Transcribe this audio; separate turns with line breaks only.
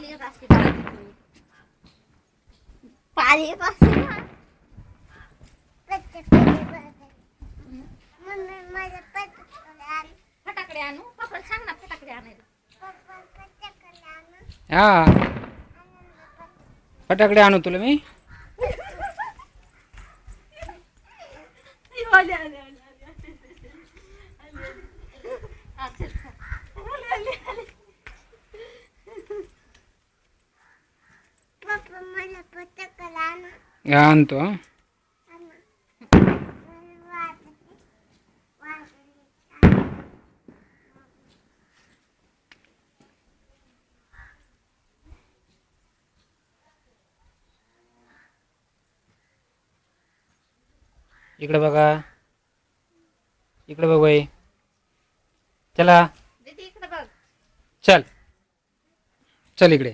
पाणी येत असते घरात. पाणी येत असते ना. फटाकडे आणू पप्पा सांग ना फटाकडे आणायला.
हा फटाकडे आणू तुला मी.
आले, आले, आले, आले, आले. आले, आले, आले. पप्पा मला फटाकडे आणू.
हा आणतो हा. इकडे बघा, इकडे बघ बाई. चला
दीदी इकडे बघ.
चल चल इकडे.